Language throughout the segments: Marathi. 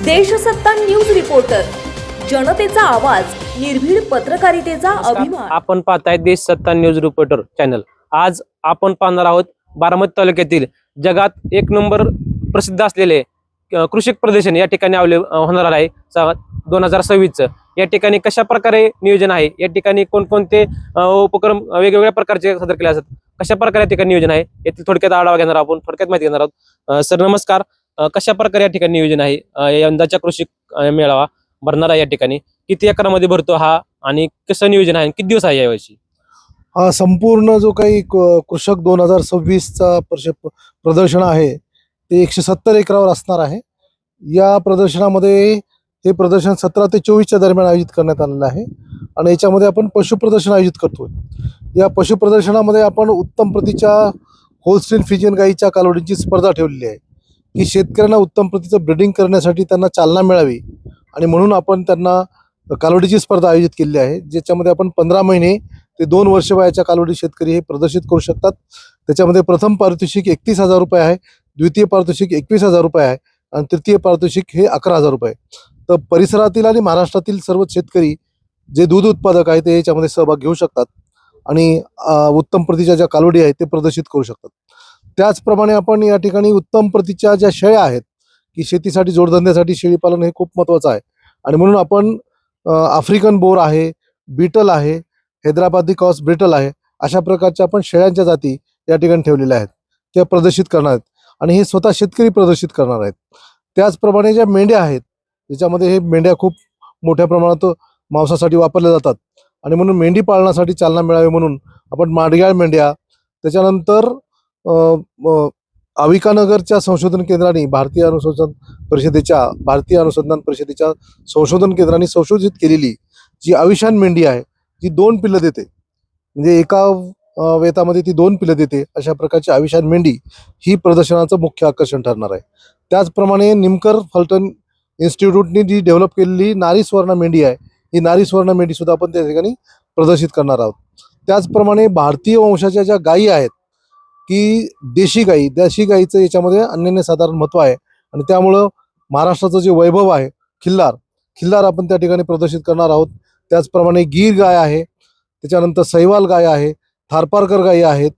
देशसत्ता न्यूज रिपोर्टर, जनतेचा आवाज, निर्भीड पत्रकारितेचा अभिमान। आपण पाहताय देश सत्ता न्यूज रिपोर्टर चॅनल। आज आपण पाहणार आहोत बारामती तालुक्यातील जगात एक नंबर प्रसिद्ध असलेले कृषी प्रदर्शन या ठिकाणी होणार आहे 2026 या ठिकाणी कशा प्रकारे नियोजन आहे, या ठिकाणी कोणकोणते उपक्रम वेगवेगळ्या प्रकारचे सादर केले असतात, कशा प्रकारे या ठिकाणी नियोजन आहे यातील थोडक्यात आढावा घेणार आपण, थोडक्यात माहिती घेणार आहोत। सर नमस्कार, कशा प्रकारे या ठिकाणी नियोजन आहे, यंदाच्या कृषी मेळावा भरणार आहे या ठिकाणी किती एकरामध्ये भरतो हा आणि कसं नियोजन आहे, किती दिवस आहे यावर्षी? हा संपूर्ण जो काही कृषक 2026चा प्रदर्शन आहे ते 170 एकरावर असणार आहे। या प्रदर्शनामध्ये हे प्रदर्शन 17 ते 24च्या दरम्यान आयोजित करण्यात आलेलं आहे आणि याच्यामध्ये आपण पशु प्रदर्शन आयोजित करतोय। या पशु प्रदर्शनामध्ये आपण उत्तम प्रतीच्या होल्स्टीन फ्रिजियन गाईच्या कालवडींची स्पर्धा ठेवलेली आहे की शेतकऱ्यांना उत्तम प्रतीचं ब्रीडिंग करण्यासाठी त्यांना चालना मिळावी आणि म्हणून आपण त्यांना कालवडीची स्पर्धा आयोजित केली आहे, ज्याच्यामध्ये आपण 15 महिने ते 2 वर्ष वयाच्या कालवडी शेतकरी हे प्रदर्शित करू शकतात। त्याच्यामध्ये प्रथम पारितोषिक 31,000 रुपये आहे, द्वितीय पारितोषिक 21,000 रुपये आहे आणि तृतीय पारितोषिक हे 11,000 रुपये। तर परिसरातील आणि महाराष्ट्रातील सर्व शेतकरी जे दूध उत्पादक आहेत ते याच्यामध्ये सहभाग घेऊ शकतात आणि उत्तम प्रतीच्या ज्या कालवडी आहेत ते प्रदर्शित करू शकतात। त्याचप्रमाणे आपण या ठिकाणी उत्तम प्रतीच्या ज्या शेळ्या आहेत की शेतीसाठी जोडधंद्यासाठी शेळी पालन हे खूप महत्त्वाचं आहे आणि म्हणून आपण आफ्रिकन बोर आहे, बीटल आहे, हैदराबादी क्रॉस बीटल आहे, अशा प्रकारच्या आपण शेळ्यांच्या जाती या ठिकाणी ठेवलेल्या आहेत, त्या प्रदर्शित करणार आहेत आणि हे स्वतः शेतकरी प्रदर्शित करणार आहेत। त्याचप्रमाणे ज्या मेंढ्या आहेत ज्याच्यामध्ये हे मेंढ्या खूप मोठ्या प्रमाणात मांसासाठी वापरल्या जातात आणि म्हणून मेंढी पालनासाठी चालना मिळावी म्हणून आपण माडग्याळ मेंढ्या, त्याच्यानंतर अविकानगरच्या संशोधन केंद्राने भारतीय अनुसंधान परिषदेच्या संशोधन केंद्राने संशोधित केलेली जी अविशान मेंढी आहे जी 2 पिल्लं देते, म्हणजे एका वेतामध्ये ती 2 पिल्लं देते, अशा प्रकारची अविशान मेंढी ही प्रदर्शनाचं मुख्य आकर्षण ठरणार आहे। त्याचप्रमाणे निमकर फलटण इन्स्टिट्यूटने जी डेव्हलप केलेली नारी स्वर्ण मेंढी आहे, ही नारी स्वर्ण मेंढी सुद्धा आपण त्या ठिकाणी प्रदर्शित करणार आहोत। त्याचप्रमाणे भारतीय वंशाच्या ज्या गायी आहेत की देशी गाईचं याच्यामध्ये अनन्यसाधारण महत्त्व आहे आणि त्यामुळं महाराष्ट्राचं जे वैभव आहे खिल्लार आपण त्या ठिकाणी प्रदर्शित करणार आहोत। त्याचप्रमाणे गीर गाय आहे, त्याच्यानंतर सैवाल गाय आहे, थारपारकर गायी आहेत,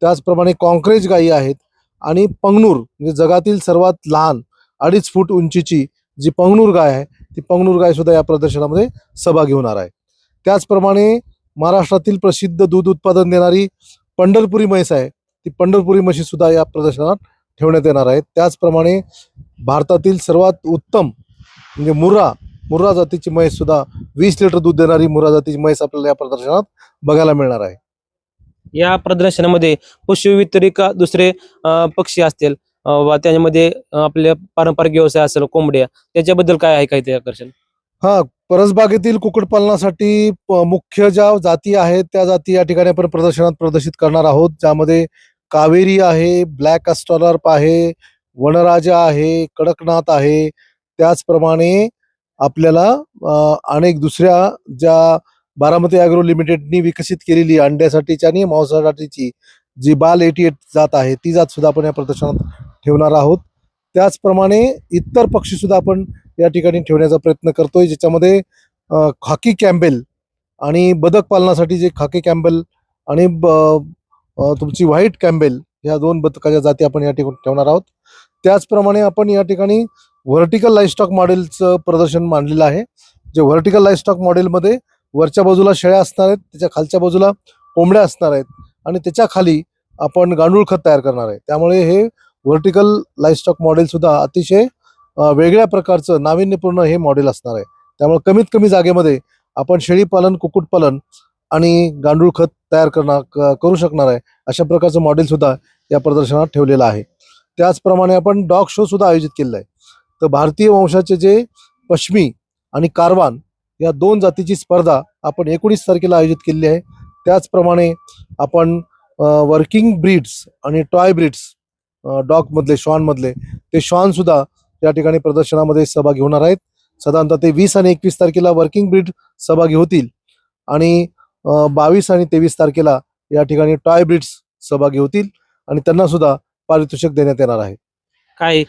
त्याचप्रमाणे कॉंक्रेज गायी आहेत आणि पंगनूर म्हणजे जगातील सर्वात लहान 2.5 फूट उंचीची जी पंगनूर गाय आहे ती पंगनूर गाय सुद्धा या प्रदर्शनामध्ये सहभागी होणार आहे। त्याचप्रमाणे महाराष्ट्रातील प्रसिद्ध दूध उत्पादन देणारी पंढरपुरी म्हैस आहे, ती पंढरपुरी म्हशी सुद्धा या प्रदर्शनात ठेवण्यात येणार आहे। त्याचप्रमाणे भारतातील सर्वात उत्तम म्हणजे मुर्रा जातीची म्हैस सुद्धा 20 लिटर दूध देणारी मुर्रा जातीची म्हैस आपल्याला या प्रदर्शनात बघायला मिळणार आहे। या प्रदर्शनामध्ये पशु व्यतिरिक्त दुसरे पक्षी असतील, त्यामध्ये आपल्या पारंपरिक व्यवसाय असेल कोंबड्या, त्याच्याबद्दल काय आहे काही ते आकर्षण? हा, परसबागेतील कुक्कुटपालनासाठी मुख्य ज्या जाती आहेत त्या जाती या ठिकाणी आपण प्रदर्शनात प्रदर्शित करणार आहोत, ज्यामध्ये कावेरी आहे, ब्लॅक अस्ट्रॉलर्प आहे, वनराजा आहे, कडकनाथ आहे। त्याचप्रमाणे आपल्याला अनेक दुसऱ्या ज्या बारामती ॲग्रो लिमिटेडनी विकसित केलेली अंड्यासाठीची आणि मांसासाठीची जी बाल 88 जात आहे ती जात सुद्धा आपण या प्रदर्शनात ठेवणार आहोत। त्याचप्रमाणे इतर पक्षी सुद्धा आपण या ठिकाणी ठेवण्याचा प्रयत्न करतोय, ज्याच्यामध्ये खाकी कॅम्बेल आणि बदक पालनासाठी जे खाकी कॅम्बेल आणि तुमची व्हाईट कॅम्बेल ह्या 2 बदकाच्या जाती आपण या ठिकाणी ठेवणार आहोत। त्याचप्रमाणे आपण या ठिकाणी व्हर्टिकल लाईव्हस्टॉक मॉडेलचं प्रदर्शन मांडलेलं आहे, जे व्हर्टिकल लाईव्हस्टॉक मॉडेलमध्ये वरच्या बाजूला शेळ्या असणार आहेत, त्याच्या खालच्या बाजूला कोंबड्या असणार आहेत आणि त्याच्या खाली आपण गांडूळ खत तयार करणार आहे। त्यामुळे हे व्हर्टिकल लाईव्हस्टॉक मॉडेल सुद्धा अतिशय वेगळ्या प्रकारचं नाविन्यपूर्ण हे मॉडेल असणार आहे। त्यामुळे कमीत कमी जागेमध्ये आपण शेळी पालन, कुक्कुटपालन आणि गांडूळ खत तयार करू शकणार आहे, अशा प्रकारचं मॉडेल सुद्धा या प्रदर्शनात ठेवलेलं आहे। त्याचप्रमाणे आपण डॉग शो सुद्धा आयोजित केलेला आहे। तर भारतीय वंशाचे जे पश्मी आणि कारवान या 2 जातीची स्पर्धा आपण 19 तारखेला आयोजित केलेली आहे। त्याचप्रमाणे आपण वर्किंग ब्रीड्स आणि टॉय ब्रीड्स डॉगमधले श्वानमधले ते श्वान सुद्धा या ठिकाणी प्रदर्शनामध्ये सहभागी होणार आहेत। साधारणतः ते 20 आणि 21 तारखेला वर्किंग ब्रीड सहभागी होतील आणि 22 आणि 23 तारखेला या ठिकाणी टॉय ब्रीड्स सहभागी होतील आणि त्यांना सुद्धा पारितोषिक देण्यात येणार आहे। काय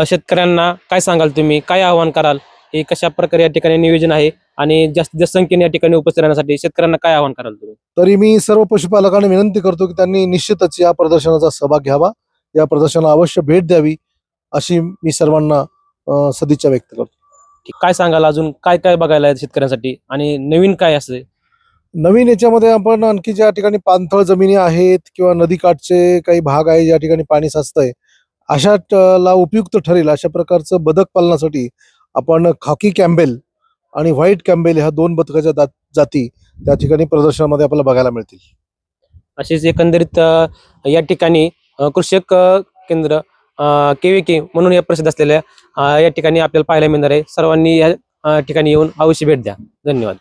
शेतकऱ्यांना काय सांगाल तुम्ही, काय आव्हान कराल, हे कशा प्रकारे या ठिकाणी नियोजन आहे आणि जास्तीत जास्त संख्येने या ठिकाणी उपस्थित राहण्यासाठी शेतकऱ्यांना काय आव्हान कराल तुम्ही? तरी मी सर्व पशुपालकांना विनंती करतो की त्यांनी निश्चितच या प्रदर्शनाचा सहभाग घ्यावा, या प्रदर्शनाला अवश्य भेट द्यावी, अशी मी सर्वांना सदिच्छा व्यक्त करतो. काय सांगाल, अजून काय काय बघायला आहे शेतकऱ्यांसाठी आणि नवीन काय असेल? नवीन याच्यामध्ये आपण आणखी ज्या ठिकाणी पाणथळ जमिनी आहेत किंवा नदीकाठचे काही भाग आहे ज्या ठिकाणी पाणी साचतंय, अशा ला उपयुक्त ठरेल अशा प्रकारचं बदक पालनासाठी आपण खाकी कॅम्बेल आणि व्हाईट कॅम्बेल ह्या 2 बदकाच्या जाती त्या ठिकाणी प्रदर्शनामध्ये आपल्याला बघायला मिळतील. अशीच एकंदरीत या ठिकाणी कृषक केंद्र KVK म्हणून या प्रसिद्ध असलेल्या या ठिकाणी आपल्याला पाहायला मिळणार आहे. सर्वांनी या ठिकाणी येऊन अवश्य भेट द्या. धन्यवाद.